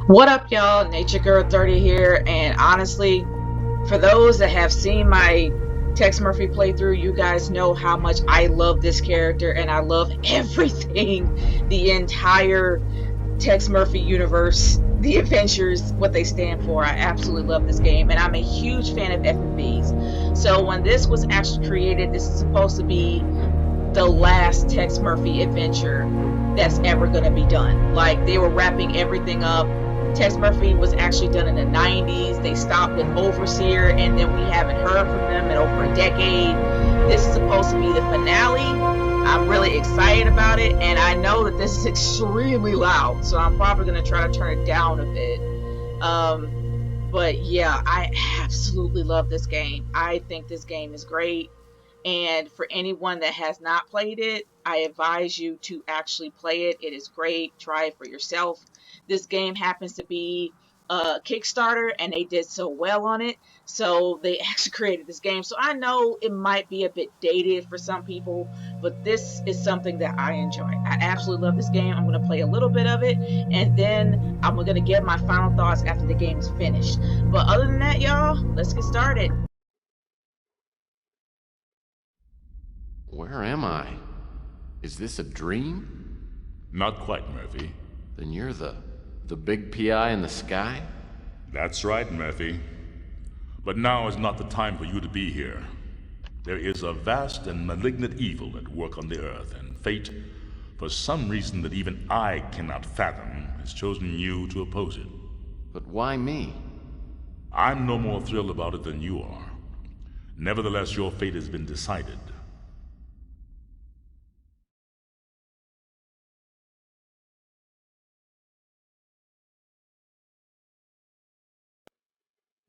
What up, y'all? Naturegirl 30 here, and honestly, for those that have seen my Tex Murphy playthrough, you guys know how much I love this character, and I love everything, the entire Tex Murphy universe, the adventures, what they stand for. I absolutely love this game, and I'm a huge fan of FMVs. So when this was actually created, this is supposed to be the last Tex Murphy adventure that's ever going to be done. Like, they were wrapping everything up. Tex Murphy was actually done in the 90s. They stopped with Overseer, and then we haven't heard from them in over a decade. This is supposed to be the finale. I'm really excited about it, and I know that this is extremely loud, so I'm probably going to try to turn it down a bit. But yeah, I absolutely love this game. I think this game is great. And for anyone that has not played it, I advise you to actually play it. It is great. Try it for yourself. This game happens to be a Kickstarter, and they did so well on it. So they actually created this game. So I know it might be a bit dated for some people, but this is something that I enjoy. I absolutely love this game. I'm going to play a little bit of it, and then I'm going to give my final thoughts after the game is finished. But other than that, y'all, let's get started. Where am I? Is this a dream? Not quite, Murphy. Then you're the big PI in the sky? That's right, Murphy. But now is not the time for you to be here. There is a vast and malignant evil at work on the earth, and fate, for some reason that even I cannot fathom, has chosen you to oppose it. But why me? I'm no more thrilled about it than you are. Nevertheless, your fate has been decided.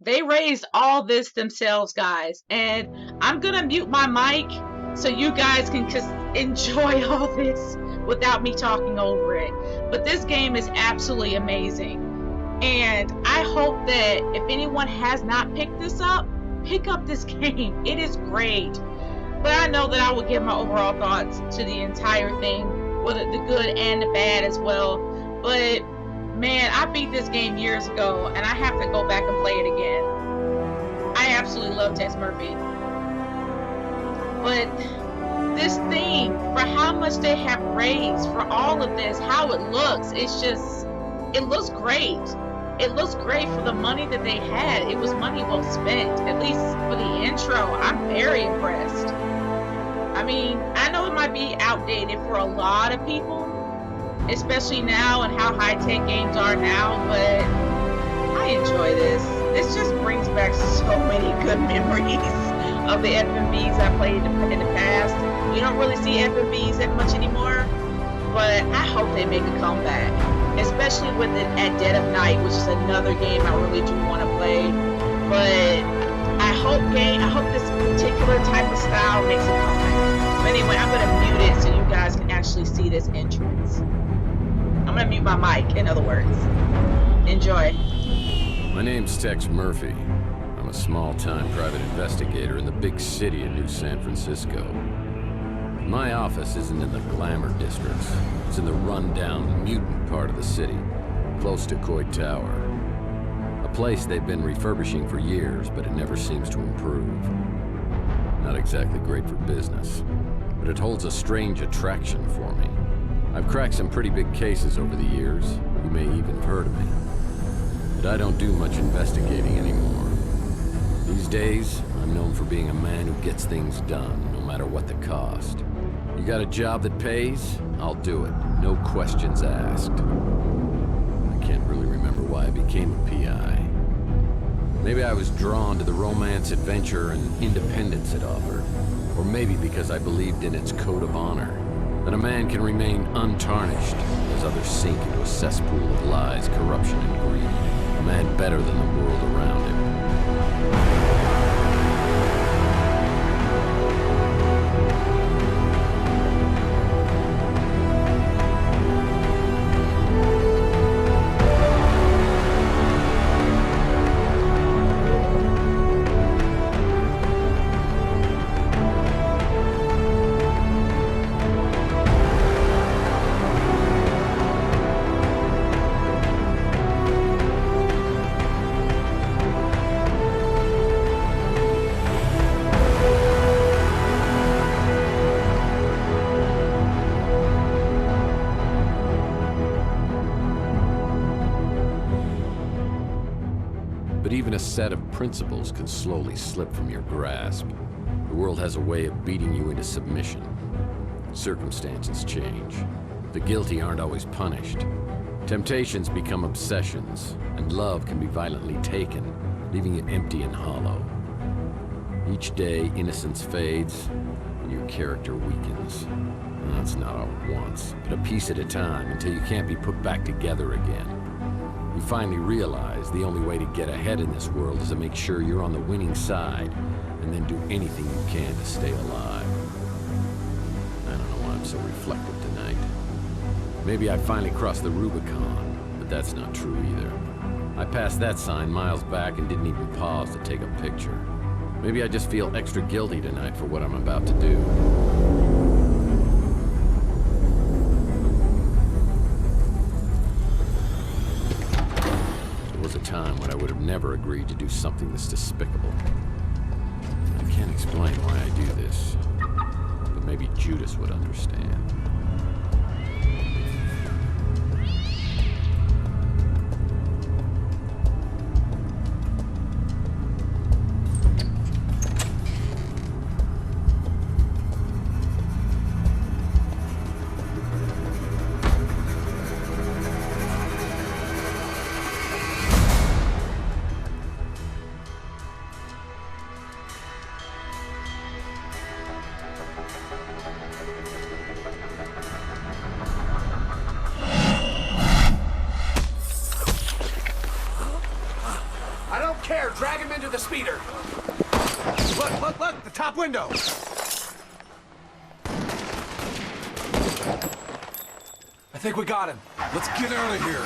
They raised all this themselves, guys, and I'm gonna mute my mic so you guys can just enjoy all this without me talking over it. But this game is absolutely amazing, and I hope that if anyone has not picked this up, pick up this game. It is great. But I know that I will give my overall thoughts to the entire thing, whether the good and the bad as well. But man, I beat this game years ago, and I have to go back and play it again. I absolutely love Tex Murphy. But this theme, for how much they have raised for all of this, how it looks, it looks great. It looks great for the money that they had. It was money well spent, at least for the intro. I'm very impressed. I mean, I know it might be outdated for a lot of people, especially now and how high-tech games are now, but I enjoy this. This just brings back so many good memories of the FMVs I played in the past. You don't really see FMVs that much anymore, but I hope they make a comeback, especially with it at Dead of Night, which is another game I really do want to play. But I hope this particular type of style makes a comeback. But anyway, I'm gonna mute it so you guys can actually see this entrance. I'm gonna mute my mic, in other words. Enjoy. My name's Tex Murphy. I'm a small-time private investigator in the big city of New San Francisco. My office isn't in the glamour districts. It's in the run-down, mutant part of the city, close to Coit Tower. A place they've been refurbishing for years, but it never seems to improve. Not exactly great for business, but it holds a strange attraction for me. I've cracked some pretty big cases over the years. You may even have heard of me. But I don't do much investigating anymore. These days, I'm known for being a man who gets things done, no matter what the cost. You got a job that pays? I'll do it. No questions asked. I can't really remember why I became a PI. Maybe I was drawn to the romance, adventure, and independence it offered. Or maybe because I believed in its code of honor. That a man can remain untarnished as others sink into a cesspool of lies, corruption, and greed. A man better than the world around him. But even a set of principles can slowly slip from your grasp. The world has a way of beating you into submission. Circumstances change. The guilty aren't always punished. Temptations become obsessions, and love can be violently taken, leaving it empty and hollow. Each day, innocence fades, and your character weakens. And that's not all at once, but a piece at a time until you can't be put back together again. You finally realize the only way to get ahead in this world is to make sure you're on the winning side, and then do anything you can to stay alive. I don't know why I'm so reflective tonight. Maybe I finally crossed the Rubicon, but that's not true either. I passed that sign miles back and didn't even pause to take a picture. Maybe I just feel extra guilty tonight for what I'm about to do. There was a time when I would have never agreed to do something this despicable. I can't explain why I do this, but maybe Judas would understand. Drag him into the speeder. Look, the top window. I think we got him. Let's get out of here.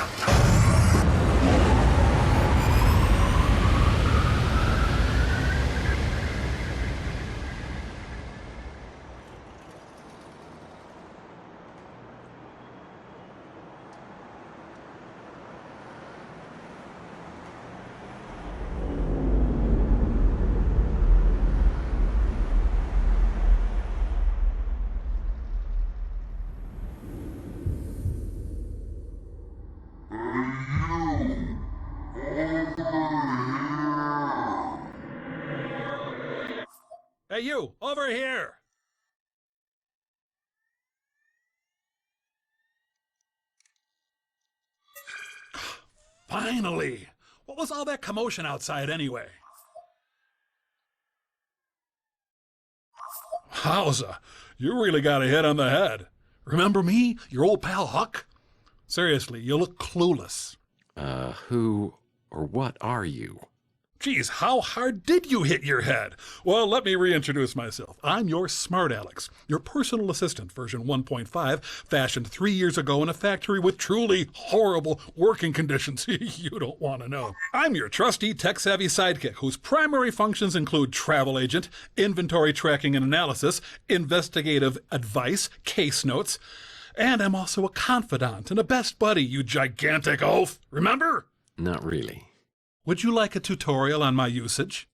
Hey, you! Over here! Finally! What was all that commotion outside anyway? Howza, you really got a hit on the head. Remember me, your old pal Huck? Seriously, you look clueless. Who or what are you? Geez, how hard did you hit your head? Well, let me reintroduce myself. I'm your Smart Alex, your personal assistant, version 1.5, fashioned 3 years ago in a factory with truly horrible working conditions you don't want to know. I'm your trusty, tech-savvy sidekick, whose primary functions include travel agent, inventory tracking and analysis, investigative advice, case notes, and I'm also a confidant and a best buddy, you gigantic oaf. Remember? Not really. Would you like a tutorial on my usage?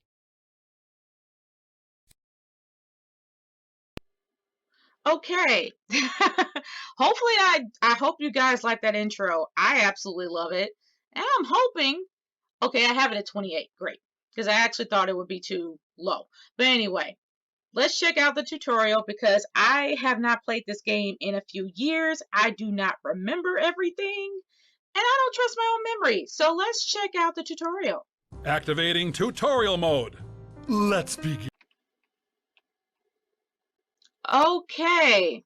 Okay. Hopefully I hope you guys like that intro. I absolutely love it. And I'm hoping, okay, I have it at 28. Great. Because I actually thought it would be too low. But anyway, let's check out the tutorial because I have not played this game in a few years. I do not remember everything. And I don't trust my own memory. So let's check out the tutorial. Activating tutorial mode. Let's begin. Okay.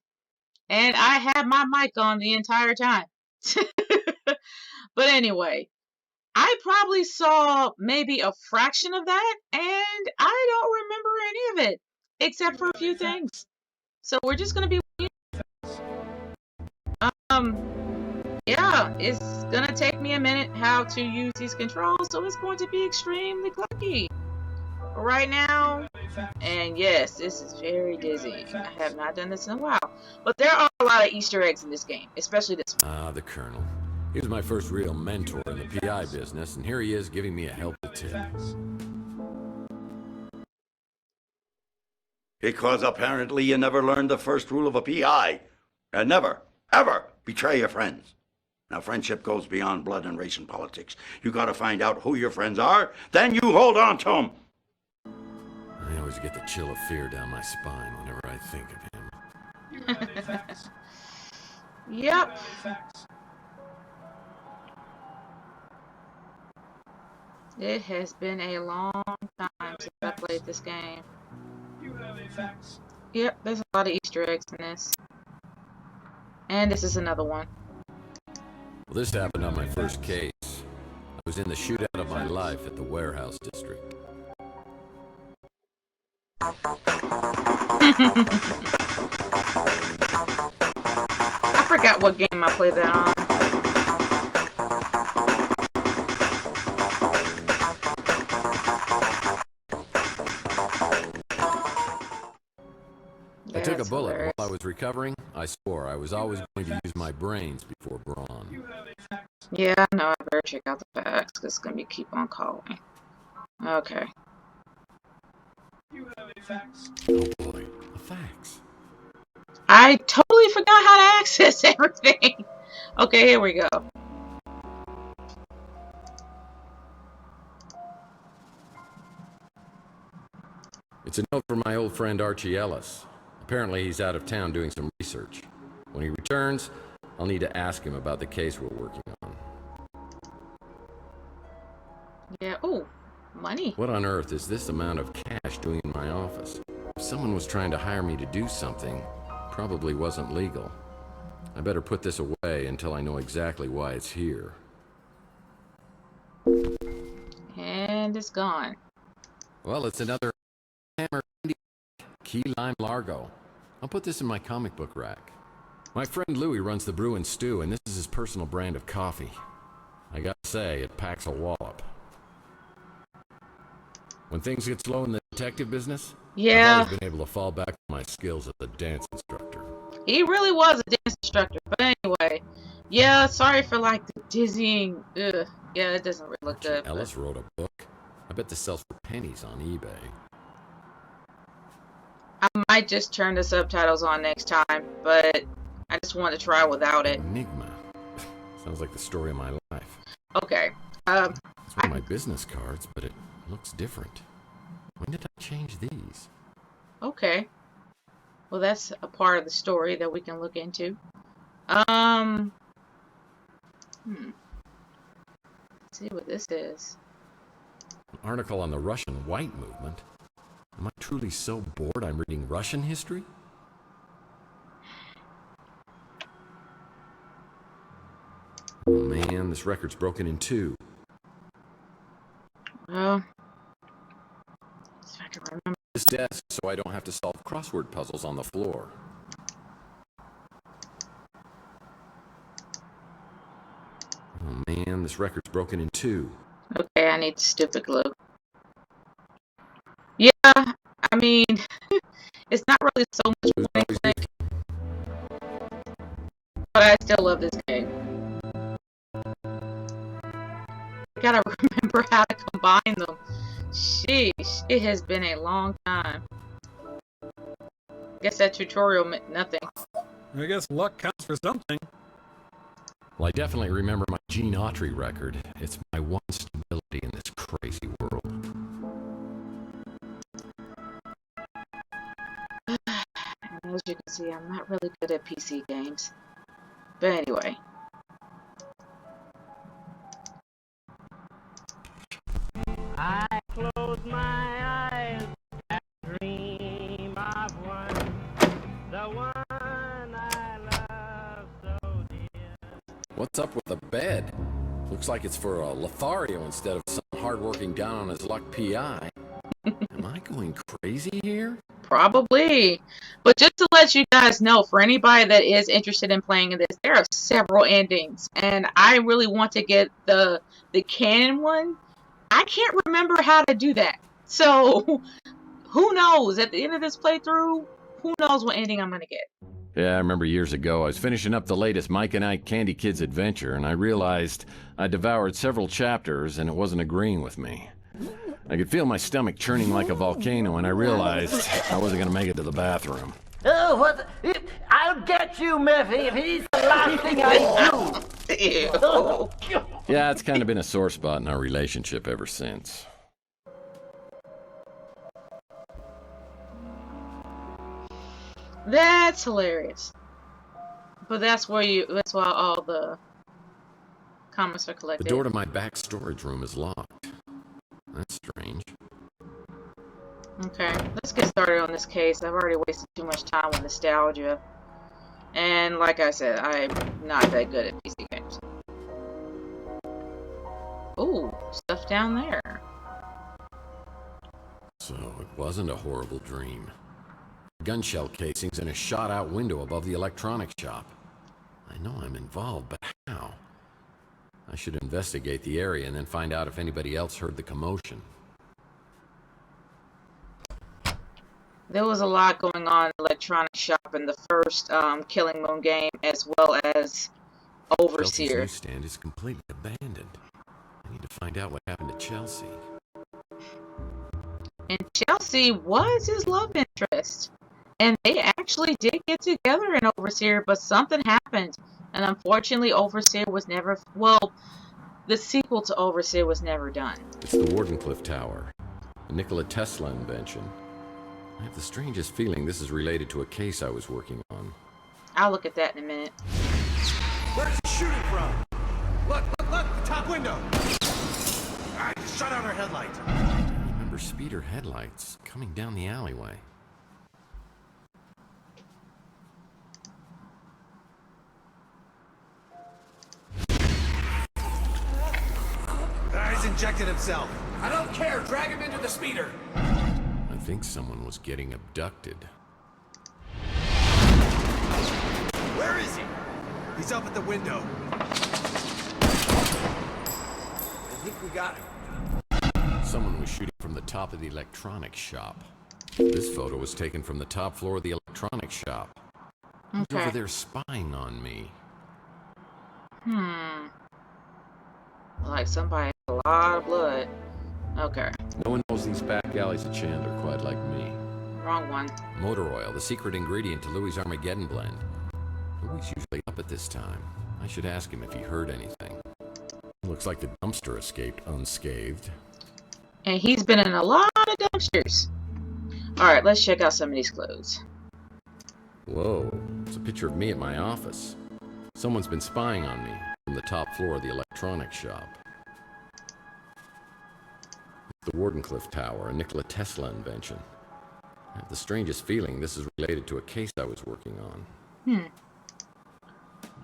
And I had my mic on the entire time. But anyway, I probably saw maybe a fraction of that, and I don't remember any of it, except for a few things. So we're just gonna be yeah, it's gonna take me a minute how to use these controls, so it's going to be extremely clunky right now. And yes, this is very dizzy. I have not done this in a while, but there are a lot of Easter eggs in this game, especially this one. Ah, the Colonel. He was my first real mentor in the PI business, and here he is giving me a helpful tip. Because apparently you never learned the first rule of a PI. And never, ever betray your friends. Now, friendship goes beyond blood and race and politics. You gotta find out who your friends are, then you hold on to them. I always get the chill of fear down my spine whenever I think of him. Yep. It has been a long time since I played this game. Yep, there's a lot of Easter eggs in this. And this is another one. Well, this happened on my first case. I was in the shootout of my life at the warehouse district. I forgot what game I played that on. I took a bullet hilarious. While I was recovering. I swore I was always going to use my brains before brawn. Yeah, no, I better check out the facts because it's going to be keep on calling. Okay. Oh boy, the facts. I totally forgot how to access everything. Okay, here we go. It's a note from my old friend Archie Ellis. Apparently he's out of town doing some research. When he returns, I'll need to ask him about the case we're working on. Yeah, oh, money. What on earth is this amount of cash doing in my office? If someone was trying to hire me to do something, probably wasn't legal. I better put this away until I know exactly why it's here. And it's gone. Well, it's another hammer key lime Largo. I'll put this in my comic book rack. My friend Louie runs the Brew and Stew, and this is his personal brand of coffee. I gotta say, it packs a wallop. When things get slow in the detective business, yeah, I've always been able to fall back on my skills as a dance instructor. He really was a dance instructor, but anyway, yeah, sorry for like the dizzying. Ugh. Yeah, it doesn't really look good. Ellis wrote a book. I bet this sells for pennies on eBay. I might just turn the subtitles on next time, but I just want to try without it. Enigma. Sounds like the story of my life. Okay. It's one of my business cards, but it looks different. When did I change these? Okay. Well, that's a part of the story that we can look into. Let's see what this is. An article on the Russian White Movement. Am I truly so bored I'm reading Russian history? Oh man, this record's broken in two. Well, see if I can remember. This desk so I don't have to solve crossword puzzles on the floor. Oh man, this record's broken in two. Okay, I need stupid glue. Yeah, I mean, it's not really so much fun, but I still love this game. I gotta remember how to combine them. Sheesh, it has been a long time. Guess that tutorial meant nothing. I guess luck counts for something. Well, I definitely remember my Gene Autry record. It's my one stability in this crazy world. As you can see, I'm not really good at PC games. But anyway. I close my eyes and dream of one, the one I love so dear. What's up with the bed? Looks like it's for a Lothario instead of some hard-working down on his luck PI. Am I going crazy here? Probably. But just to let you guys know, for anybody that is interested in playing this, there are several endings. And I really want to get the canon one. I can't remember how to do that. So, who knows? At the end of this playthrough, who knows what ending I'm going to get. Yeah, I remember years ago, I was finishing up the latest Mike and Ike Candy Kids adventure, and I realized I devoured several chapters and it wasn't agreeing with me. I could feel my stomach churning like a volcano, and I realized I wasn't going to make it to the bathroom. Oh, what? I'll get you, Murphy, if he's the last thing I do. Ew. Yeah, it's kind of been a sore spot in our relationship ever since. That's hilarious. But that's why all the comments are The collected. door to my back storage room is locked. That's strange. Okay, let's get started on this case. I've already wasted too much time with nostalgia. And like I said, I'm not that good at PC games. Ooh, stuff down there. So it wasn't a horrible dream. Gun shell casings and a shot-out window above the electronics shop. I know I'm involved, but how? I should investigate the area and then find out if anybody else heard the commotion. There was a lot going on in the electronic shop in the first Killing Moon game, as well as Chelsea's Overseer. newsstand is completely abandoned. I need to find out what happened to Chelsea. And Chelsea was his love interest. And they actually did get together in Overseer, but something happened. And unfortunately, Overseer was never... Well, the sequel to Overseer was never done. It's the Wardenclyffe Tower, a Nikola Tesla invention. I have the strangest feeling this is related to a case I was working on. I'll look at that in a minute. Where's he shooting from? Look, the top window. I shut out our headlight. I remember speeder headlights coming down the alleyway. He's injected himself. I don't care. Drag him into the speeder. I think someone was getting abducted. Where is he? He's up at the window. I think we got him. Someone was shooting from the top of the electronics shop. This photo was taken from the top floor of the electronics shop. Who's over there spying on me? Like somebody had a lot of blood. Okay. No one knows these back alleys of Chandler quite like me. Wrong one. Motor oil, the secret ingredient to Louis' Armageddon blend. Louis usually up at this time. I should ask him if he heard anything. Looks like the dumpster escaped unscathed. And he's been in a lot of dumpsters. Alright, let's check out some of these clothes. Whoa, it's a picture of me at my office. Someone's been spying on me from the top floor of the electronics shop. The Wardenclyffe Tower, a Nikola Tesla invention. I have the strangest feeling this is related to a case I was working on.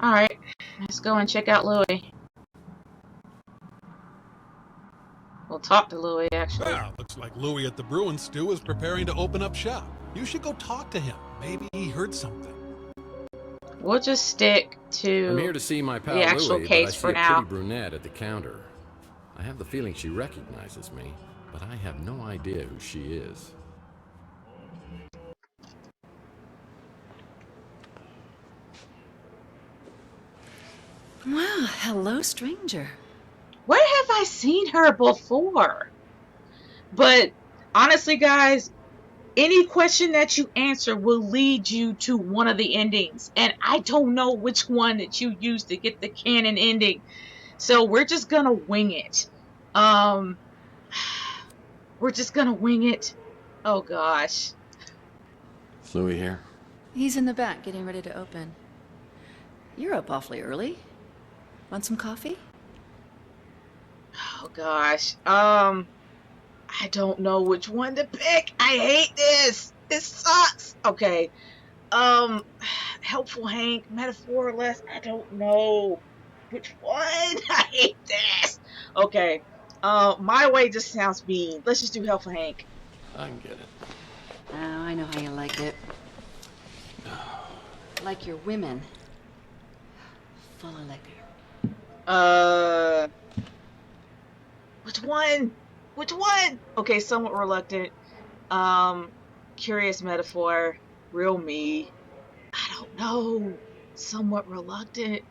Alright, let's go and check out Louis. We'll talk to Louis, actually. Well, looks like Louis at the Bruin Stew is preparing to open up shop. You should go talk to him. Maybe he heard something. We'll just stick to I'm here to see my pal the actual Louis, case but I see for a now. pretty brunette at the counter. I have the feeling she recognizes me, but I have no idea who she is. Well, hello, stranger. Where have I seen her before? But honestly, guys, any question that you answer will lead you to one of the endings. And I don't know which one that you use to get the canon ending. So we're just gonna wing it. We're just gonna wing it. Oh gosh. Is Louis here? He's in the back getting ready to open. You're up awfully early. Want some coffee? Oh gosh. I don't know which one to pick. I hate this. This sucks. Okay. Helpful Hank, Metaphorless. I don't know which one. I hate this. Okay. My way just sounds mean. Let's just do Helpful Hank. I can get it. Oh, I know how you like it. Like your women. Full of liquor. Which one? Which one? Okay, somewhat reluctant. Curious Metaphor. Real me. I don't know. Somewhat reluctant.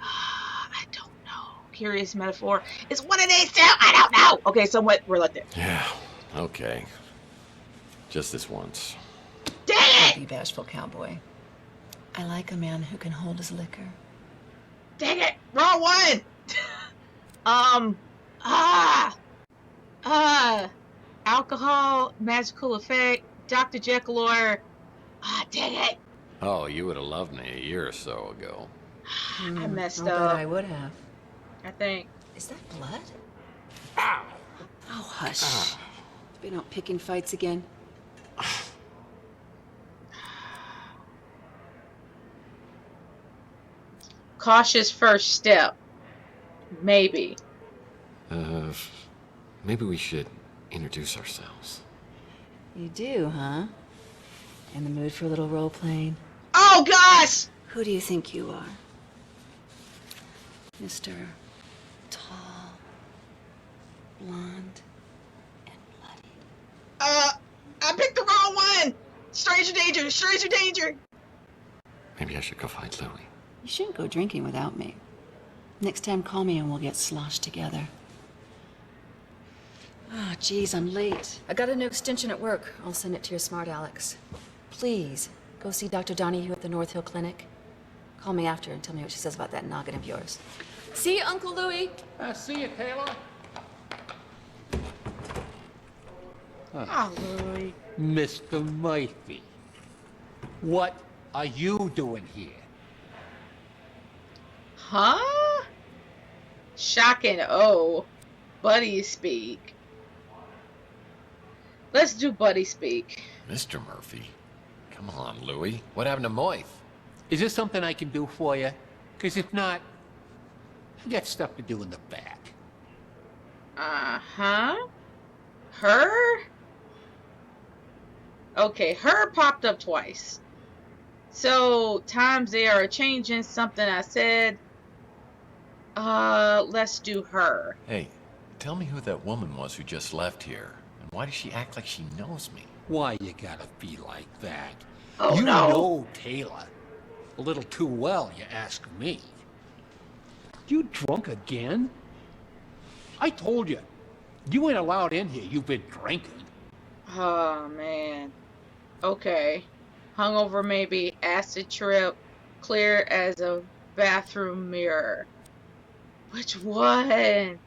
I don't know. Curious Metaphor. It's one of these two. I don't know. Okay, somewhat reluctant. Yeah, okay. Just this once. Dang Don't it! be bashful, cowboy. I like a man who can hold his liquor. Dang it! Wrong one! um, alcohol, magical effect, Dr. Jekyll or... dang it! Oh, you would have loved me a year or so ago. I messed I'll up. bet I would have. I think. Is that blood? Ow! Oh, hush. Been out picking fights again? Cautious first step. Maybe. Maybe we should introduce ourselves. You do, huh? In the mood for a little role-playing? Oh, gosh! Who do you think you are? Mr. Tall, blonde, and bloody. I picked the wrong one! Stranger danger! Stranger danger! Maybe I should go find Louie. You shouldn't go drinking without me. Next time, call me and we'll get sloshed together. Ah, geez, I'm late. I got a new extension at work. I'll send it to your smart Alex. Please, go see Dr. Donahue at the North Hill Clinic. Call me after and tell me what she says about that noggin of yours. See you, Uncle Louie. See you, Taylor. Oh, Louie. Mr. Murphy, what are you doing here? Huh? Shocking. Oh. Buddy speak. Let's do buddy speak. Mr. Murphy? Come on, Louie. What happened to Moith? Is there something I can do for you? Because if not, I got stuff to do in the back. Uh-huh. Her? Okay, her popped up twice. So, times they are changing something I said. Let's do her. Hey, tell me who that woman was who just left here. And why does she act like she knows me? Why you gotta be like that? Oh, you no. know Taylor. A little too well, you ask me. You drunk again? I told you. You ain't allowed in here. You've been drinking. Oh, man. Okay. Hungover maybe, acid trip, clear as a bathroom mirror. Which one?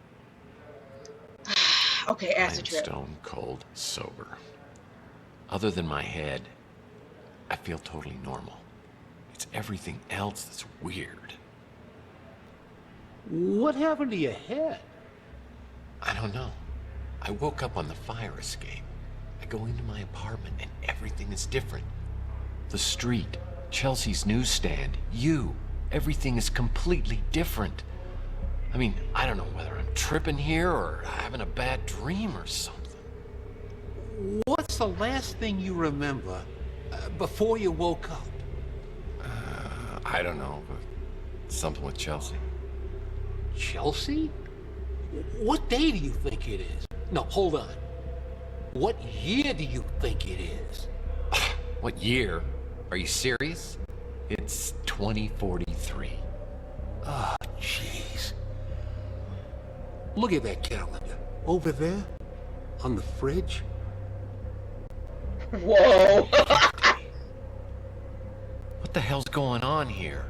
Okay, acid I'm trip. stone cold sober. Other than my head, I feel totally normal. It's everything else that's weird. What happened to your head? I don't know. I woke up on the fire escape. I go into my apartment and everything is different. The street, Chelsea's newsstand, you. Everything is completely different. I mean, I don't know whether I'm tripping here or having a bad dream or something. What's the last thing you remember before you woke up? I don't know, but something with Chelsea. Chelsea? What day do you think it is? No, hold on. What year do you think it is? What year? Are you serious? It's 2043. Oh, jeez. Look at that calendar. Over there? On the fridge? Whoa. What the hell's going on here?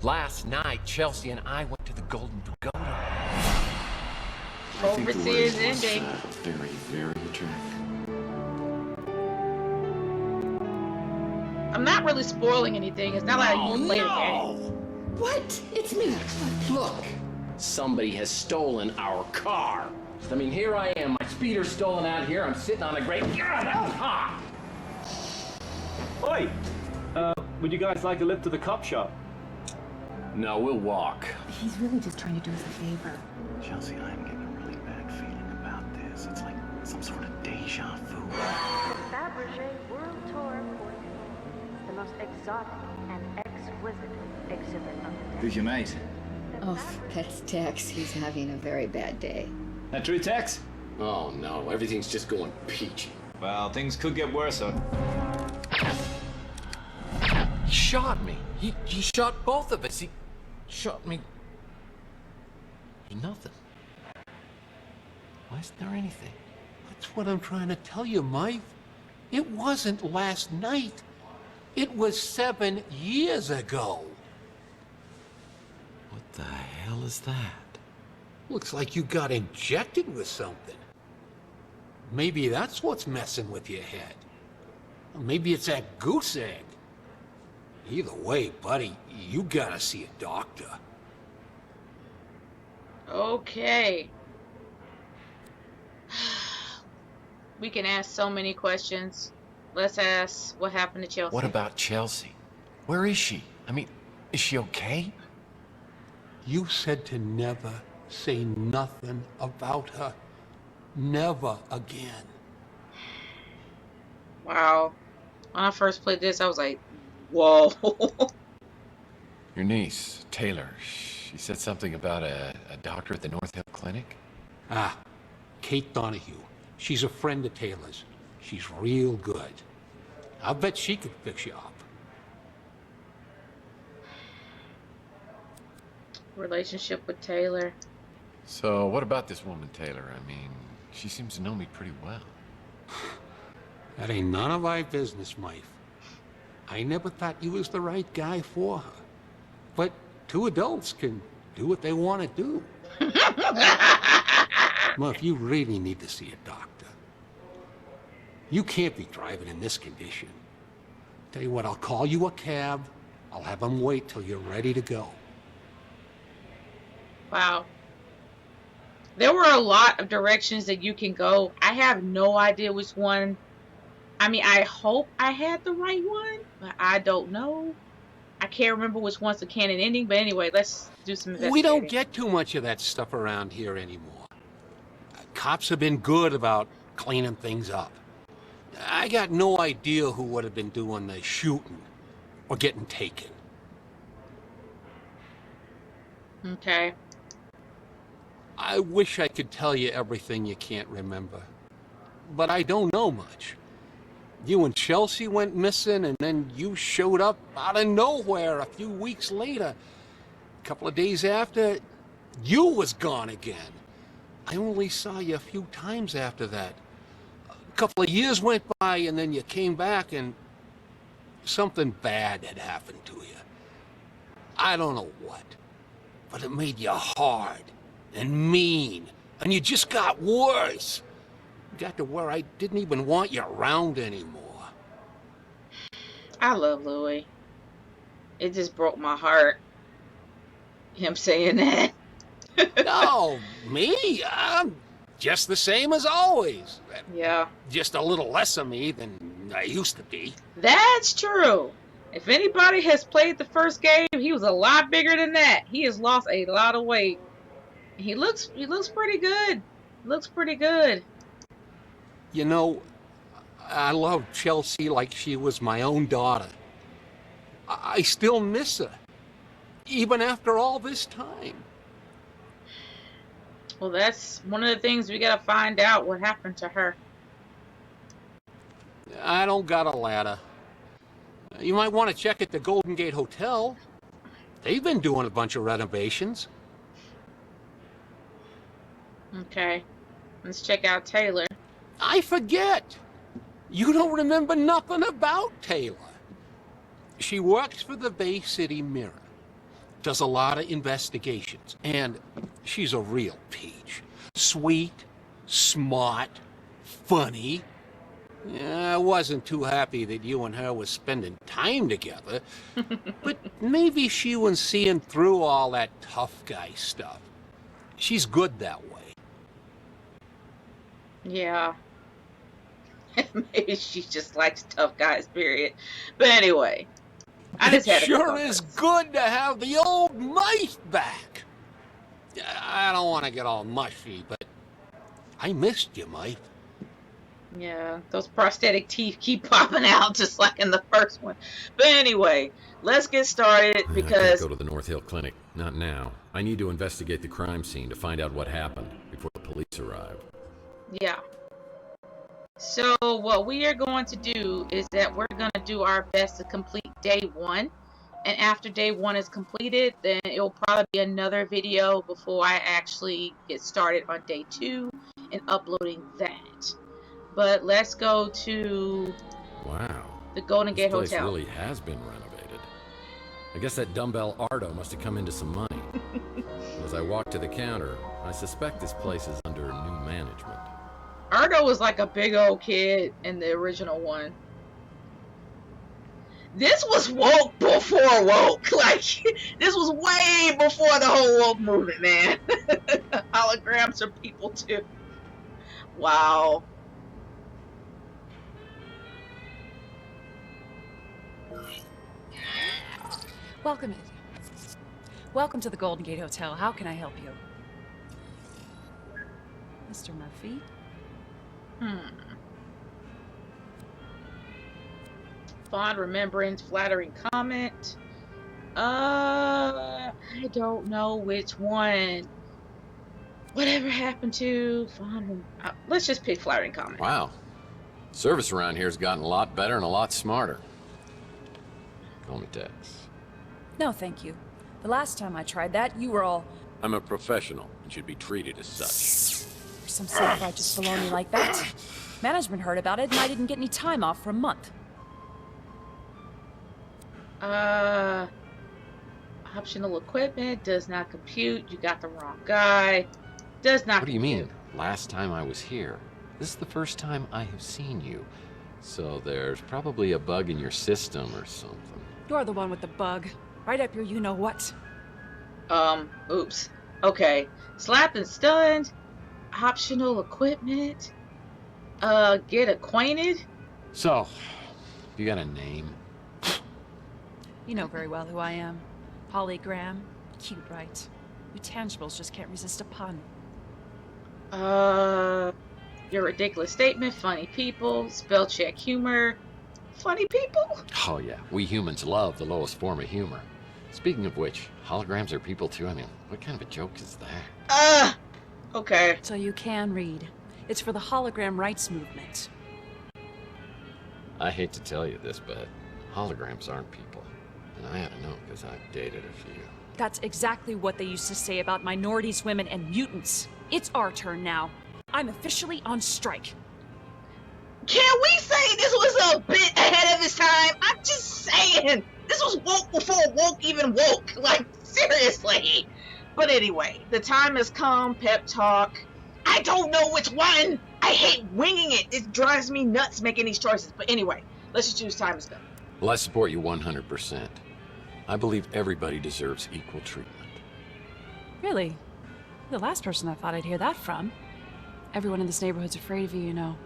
Last night, Chelsea and I went to the Golden Pagoda. Overseer's ending. Very, very attractive. I'm not really spoiling anything. It's not like you played a game. What? It's me. Look, somebody has stolen our car. I mean, here I am, my speeder's stolen out here. I'm sitting on a great... God, that was hot! Oi! Would you guys like a lift to the cop shop? No, we'll walk. He's really just trying to do us a favor. Chelsea, I'm getting a really bad feeling about this. It's like some sort of deja vu. Fabergé World Tour 44, the most exotic and exquisite exhibit of the day. Who's your mate? Oh, that's Tex. He's having a very bad day. That true, Tex? Oh, no, everything's just going peachy. Well, things could get worse, huh? He shot me. He shot both of us. He shot me. There's nothing. Why isn't there anything? That's what I'm trying to tell you, Mike. It wasn't last night. It was 7 years ago. What The hell is that? Looks like you got injected with something. Maybe that's what's messing with your head. Or maybe it's that goose egg. Either way, buddy, you gotta see a doctor. Okay. We can ask so many questions. Let's ask what happened to Chelsea. What about Chelsea? Where is she? I mean, is she okay? You said to never say nothing about her. Never again. Wow. When I first played this, I was like, whoa. Your niece, Taylor, she said something about a doctor at the North Hill Clinic? Ah, Kate Donahue. She's a friend of Taylor's. She's real good. I'll bet she could fix you up. Relationship with Taylor. So, what about this woman, Taylor? I mean, she seems to know me pretty well. That ain't none of our business, Mike. I never thought you was the right guy for her. But two adults can do what they want to do. Murph, you really need to see a doctor. You can't be driving in this condition. Tell you what, I'll call you a cab. I'll have them wait till you're ready to go. Wow. There were a lot of directions that you can go. I have no idea which one. I mean, I hope I had the right one, but I don't know. I can't remember which one's the canon ending, but anyway, let's do some investigating. We don't get too much of that stuff around here anymore. Cops have been good about cleaning things up. I got no idea who would have been doing the shooting or getting taken. Okay. I wish I could tell you everything you can't remember, but I don't know much. You and Chelsea went missing, and then you showed up out of nowhere a few weeks later. A couple of days after, you was gone again. I only saw you a few times after that. A couple of years went by, and then you came back, and something bad had happened to you. I don't know what, but it made you hard and mean, and you just got worse. Got to where I didn't even want you around anymore. I love Louis. It just broke my heart, him saying that. No, me? I'm just the same as always. Yeah. Just a little less of me than I used to be. That's true. If anybody has played the first game, he was a lot bigger than that. He has lost a lot of weight. He looks pretty good. Looks pretty good. You know, I love Chelsea like she was my own daughter. I still miss her, even after all this time. Well, that's one of the things we gotta find out what happened to her. I don't got a ladder. You might want to check at the Golden Gate Hotel. They've been doing a bunch of renovations. Okay. Let's check out Taylor. I forget. You don't remember nothing about Taylor. She works for the Bay City Mirror. Does a lot of investigations. And she's a real peach. Sweet, smart, funny. I wasn't too happy that you and her was spending time together. But maybe she was seeing through all that tough guy stuff. She's good that way. Yeah. Maybe she just likes tough guys, period. But anyway, I just had It sure is good to have the old mice back. I don't want to get all mushy, but I missed you, Mike. Yeah, those prosthetic teeth keep popping out just like in the first one. But anyway, let's get started I because... can't go to the North Hill Clinic. Not now. I need to investigate the crime scene to find out what happened before the police arrive. Yeah. So what we are going to do is that we're going to do our best to complete day 1. And after day 1 is completed, then it will probably be another video before I actually get started on day 2 and uploading that. But let's go to Wow. the Golden Gate This place Hotel. really has been renovated. I guess that dumbbell Ardo must have come into some money. As I walk to the counter, I suspect this place is under new management. Erdo was like a big old kid in the original one. This was woke before woke. Like, this was way before the whole woke movement, man. Holograms are people too. Wow. Welcome to the Golden Gate Hotel. How can I help you? Mr. Murphy? Fond remembrance, flattering comment. I don't know which one. Whatever happened to fond? Let's just pick flattering comment. Wow. Service around here has gotten a lot better and a lot smarter. Call me Tex. No, thank you. The last time I tried that, you were all... I'm a professional and should be treated as such. For some self-righteous baloney like that. Management heard about it and I didn't get any time off for a month. Optional equipment does not compute. You got the wrong guy. Does not. What do you mean? Last time I was here. This is the first time I have seen you. So there's probably a bug in your system or something. You're the one with the bug. Right up your you-know-what. Oops. Okay. Slapped and stunned. Optional equipment. Get acquainted. So, you got a name? You know very well who I am. Polygram. Cute, right? You tangibles just can't resist a pun. Your ridiculous statement. Funny people. Spell check humor. Funny people? Oh yeah, we humans love the lowest form of humor. Speaking of which, holograms are people too. I mean, what kind of a joke is that? Okay. So you can read. It's for the hologram rights movement. I hate to tell you this, but holograms aren't people. And I ought to know because I've dated a few. That's exactly what they used to say about minorities, women, and mutants. It's our turn now. I'm officially on strike. Can we say this was a bit ahead of its time? I'm just saying. This was woke before woke even woke. Like, seriously. But anyway, the time has come. Pep talk. I don't know which one. I hate winging it. It drives me nuts making these choices. But anyway, let's just choose time has come. Well, I support you 100%. I believe everybody deserves equal treatment. Really? You're the last person I thought I'd hear that from. Everyone in this neighborhood's afraid of you, you know.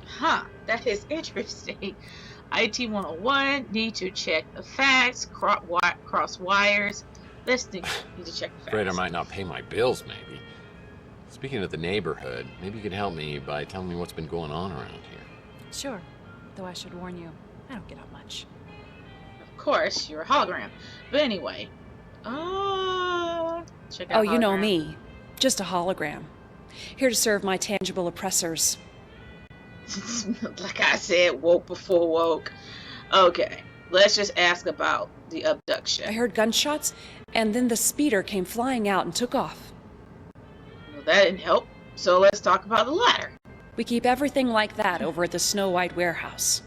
Huh, that is interesting. IT 101, need to check the facts, cross wires. Let's need to check the facts. Afraid I might not pay my bills, maybe. Speaking of the neighborhood, maybe you could help me by telling me what's been going on around here. Sure, though I should warn you, I don't get out much. Of course, you're a hologram. But anyway, check out you hologram. know me. Just a hologram. Here to serve my tangible oppressors. Like I said, woke before woke. Okay, let's just ask about the abduction. I heard gunshots, and then the speeder came flying out and took off. Well, that didn't help. So let's talk about the latter. We keep everything like that over at the Snow White warehouse.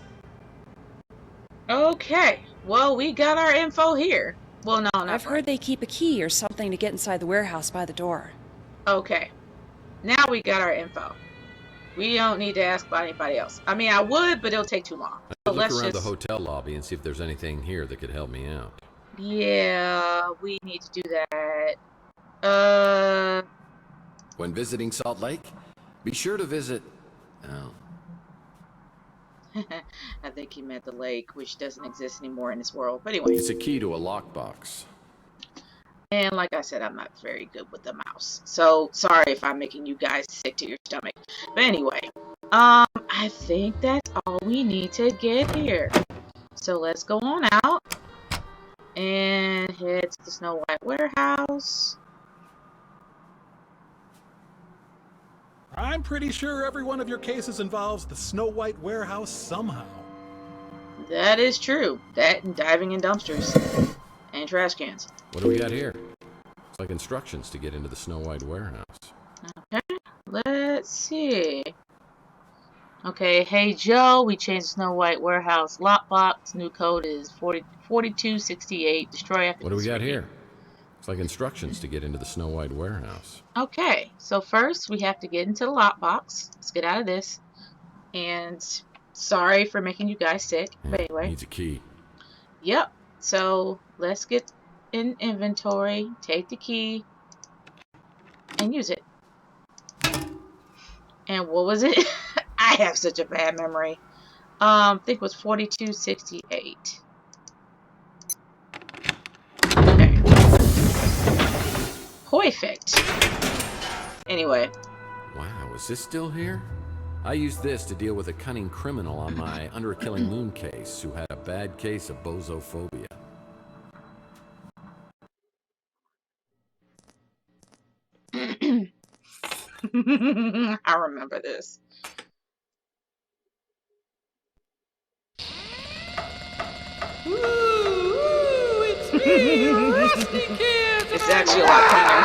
Okay, well, we got our info here. Well, no, not I've heard they keep a key or something to get inside the warehouse by the door. Okay, now we got our info. We don't need to ask about anybody else. I mean, I would, but it'll take too long. So Look around the hotel lobby and see if there's anything here that could help me out. Yeah, we need to do that. When visiting Salt Lake, be sure to visit... Oh. I think he meant the lake, which doesn't exist anymore in this world. But anyway. It's a key to a lockbox. And like I said, I'm not very good with the mouse. So, sorry if I'm making you guys sick to your stomach. But anyway, I think that's all we need to get here. So, let's go on out and head to the Snow White warehouse. I'm pretty sure every one of your cases involves the Snow White warehouse somehow. That is true. That and diving in dumpsters and trash cans. What do we got here? It's like instructions to get into the Snow White warehouse. Okay, let's see. Okay, hey Joe, we changed the Snow White warehouse lockbox. New code is 4268. Destroy after. What do we got here? Looks like instructions to get into the Snow White warehouse. Okay, so first we have to get into the lockbox. Let's get out of this. And sorry for making you guys sick. But anyway. Needs a key. Yep. So let's get in inventory, take the key, and use it. And what was it? I have such a bad memory. I think it was 4268. Okay. Perfect. Anyway. Wow, is this still here? I used this to deal with a cunning criminal on my Under a Killing Moon case who had a bad case of bozophobia. I remember this. Ooh, it's me, Rusty Kids. It's actually a lot cleaner.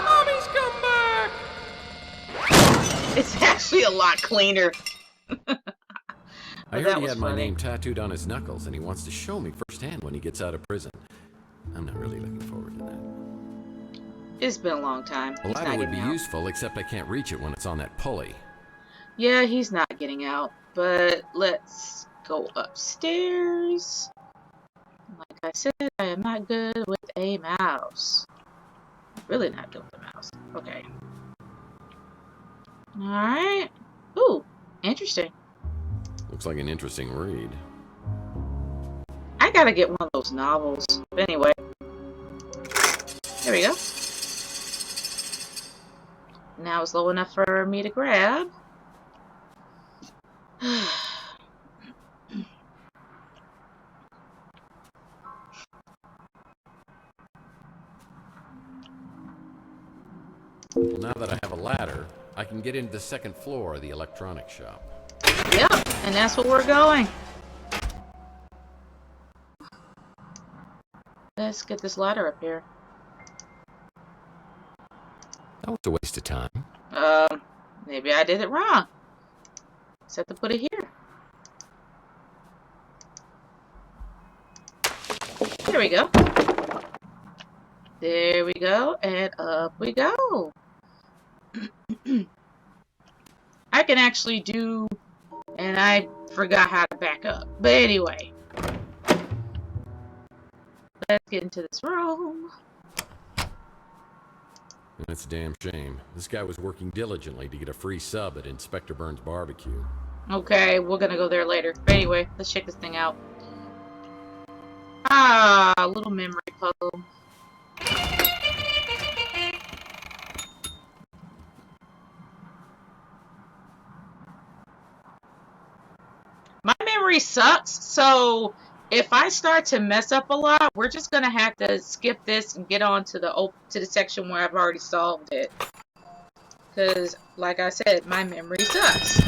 Mommy's come back. It's actually a lot cleaner. I heard he had my name tattooed on his knuckles, and he wants to show me firsthand when he gets out of prison. I'm not really looking forward to that. It's been a long time. A ladder would be useful, except I can't reach it when it's on that pulley. Yeah, he's not getting out. But let's go upstairs. Like I said, I am not good with a mouse. Really not good with a mouse. Okay. Alright. Ooh, interesting. Looks like an interesting read. I gotta get one of those novels. But anyway. There we go. Now it's low enough for me to grab. Well, now that I have a ladder, I can get into the second floor of the electronics shop. Yep, and that's where we're going. Let's get this ladder up here. That was a waste of time. Maybe I did it wrong. Just have to put it here. There we go. There we go, and up we go. I can actually do, and I forgot how to back up. But anyway, let's get into this room. That's a damn shame. This guy was working diligently to get a free sub at Inspector Burns' barbecue. Okay, we're gonna go there later. But anyway, let's check this thing out. Ah, a little memory puzzle. My memory sucks, so if I start to mess up a lot, we're just gonna have to skip this and get on to the section where I've already solved it. Because, like I said, my memory sucks.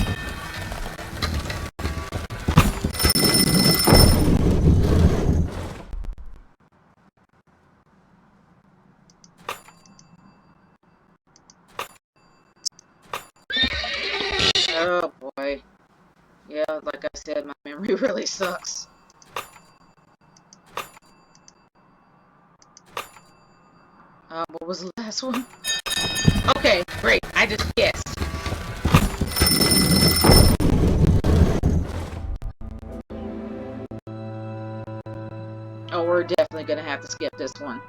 Oh boy. Yeah, like I said, my memory really sucks. What was the last one? Okay, great. I just guessed. Oh, we're definitely gonna have to skip this one.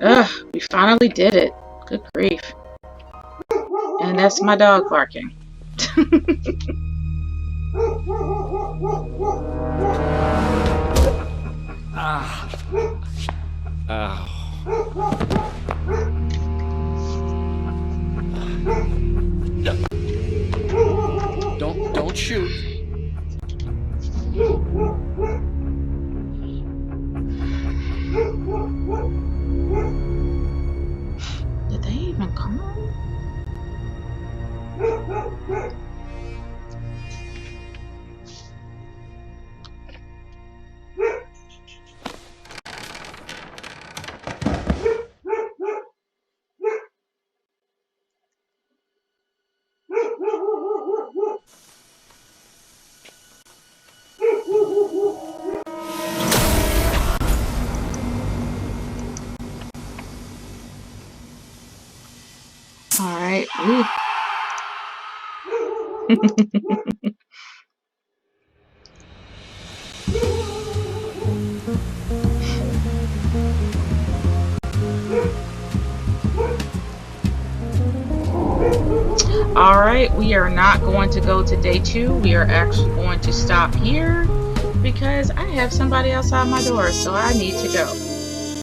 Ugh, we finally did it. Good grief. And that's my dog barking. Don't shoot. Did they even come? All right. All right, we are not going to go to day 2. We are actually going to stop here because I have somebody outside my door, so I need to go.